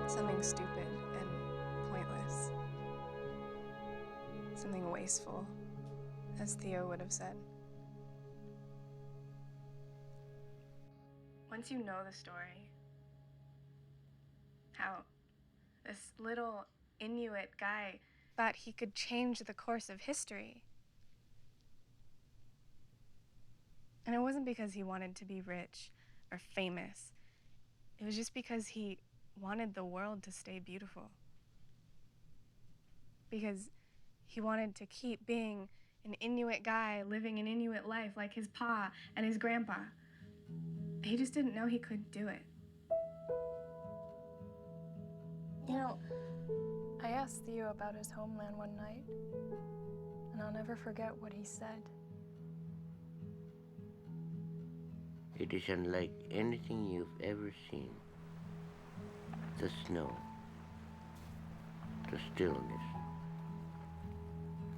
Something stupid and pointless. Something wasteful, as Theo would have said. Once you know the story, how this little Inuit guy thought he could change the course of history. And it wasn't because he wanted to be rich or famous. It was just because he wanted the world to stay beautiful. Because he wanted to keep being an Inuit guy living an Inuit life like his pa and his grandpa. He just didn't know he could do it. You know, I asked Theo about his homeland one night, and I'll never forget what he said. It is unlike anything you've ever seen. The snow, the stillness.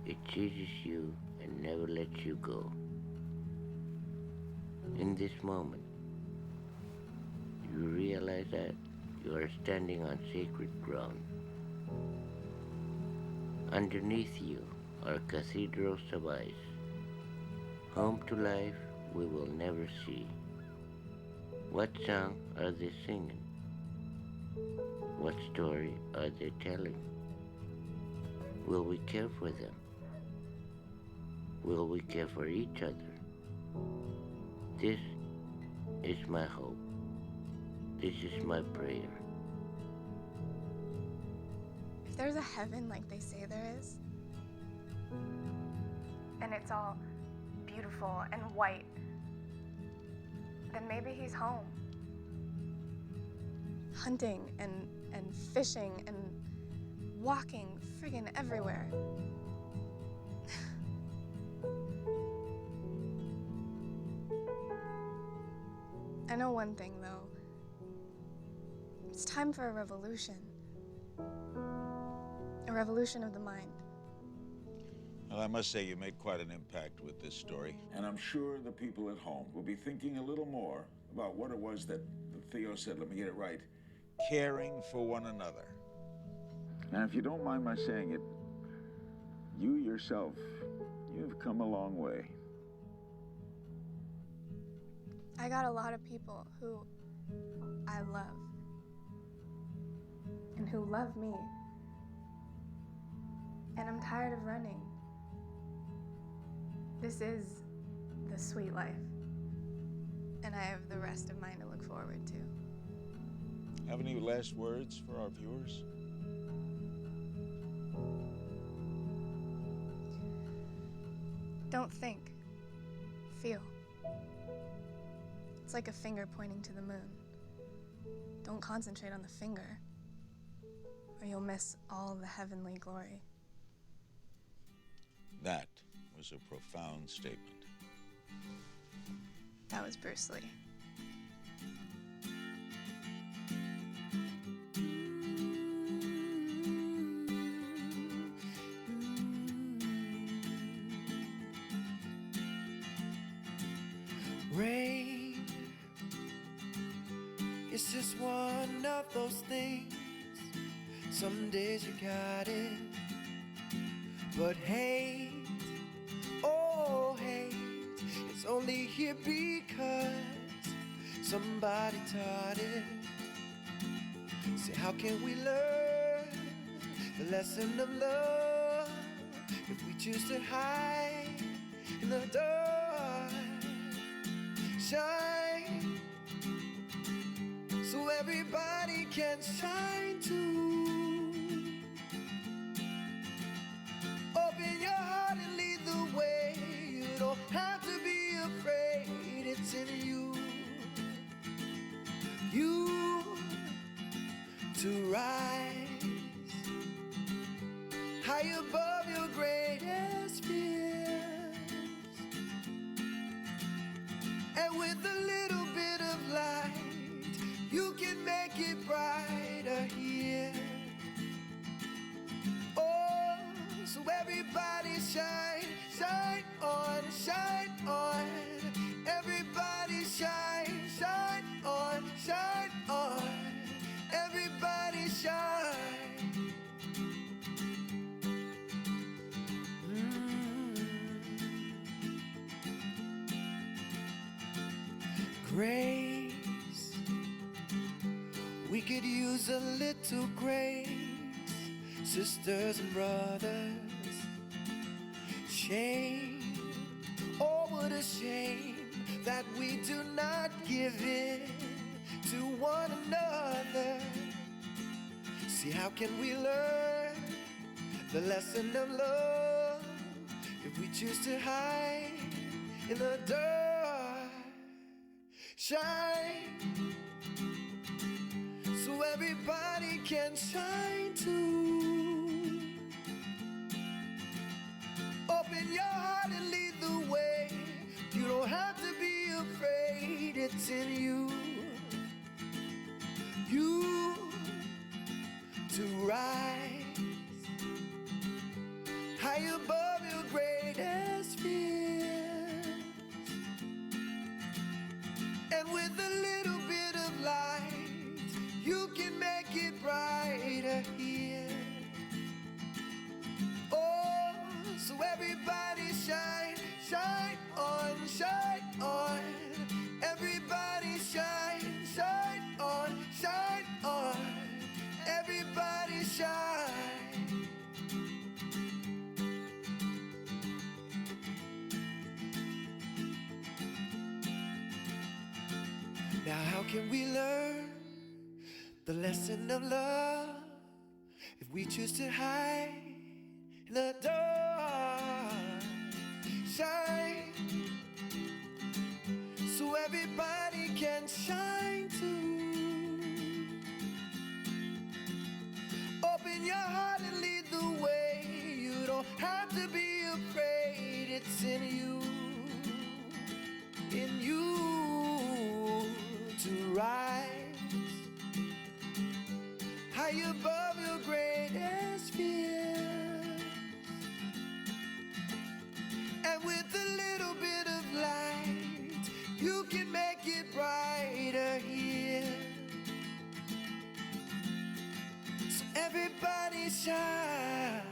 It chases you and never lets you go. In this moment, you realize that you are standing on sacred ground. Underneath you are cathedrals of ice, home to life we will never see. What song are they singing? What story are they telling? Will we care for them? Will we care for each other? This is my hope. This is my prayer. If there's a heaven like they say there is, and it's all beautiful and white, then maybe he's home. Hunting and fishing and walking friggin' everywhere. I know one thing, though. It's time for a revolution. A revolution of the mind. Well, I must say you made quite an impact with this story. And I'm sure the people at home will be thinking a little more about what it was that Theo said, let me get it right, caring for one another. And if you don't mind my saying it, you yourself, you've come a long way. I got a lot of people who I love and who love me. And I'm tired of running. This is the sweet life. And I have the rest of mine to look forward to. Have any last words for our viewers? Don't think. Feel. It's like a finger pointing to the moon. Don't concentrate on the finger, or you'll miss all the heavenly glory. That was a profound statement. That was Bruce Lee. Rain, it's just one of those things. Some days you got it, but hate, oh hate, it's only here because somebody taught it. See, how can we learn the lesson of love if we choose to hide in the dark? Shine so everybody can shine too. Open your heart and lead the way. You don't have to be afraid, it's in you. You to rise high above your greatest fears. And with a little bit of light, you can make it brighter here. Oh, so everybody shine, shine on, shine on. Everybody shine, shine on, shine on. Everybody shine. Grace, we could use a little grace, sisters and brothers. Shame, oh what a shame that we do not give in to one another. See, how can we learn the lesson of love if we choose to hide in the dark? Shine so everybody can shine too. Open your heart and lead the way. You don't have to be afraid, it's in you. You to rise high above your greatest fears. And with a little bit of light, you can make it brighter here. Oh, so everybody shine, shine on, shine on. Everybody shine, Now how can we learn the lesson of love if we choose to hide in the dark? Shine so everybody can shine too. Open your heart and lead the way. You don't have to be afraid. It's in you to rise high above your greatest fears. And with a little bit of light, you can make it brighter here. So everybody shine.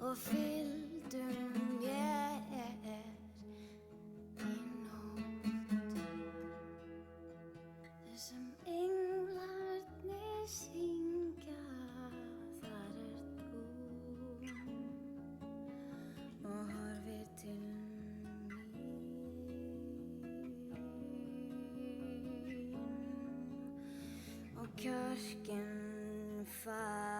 Och fyll du med inåt. Det som änglarna synka faret gå. Och hör vi till min. Och körsken far.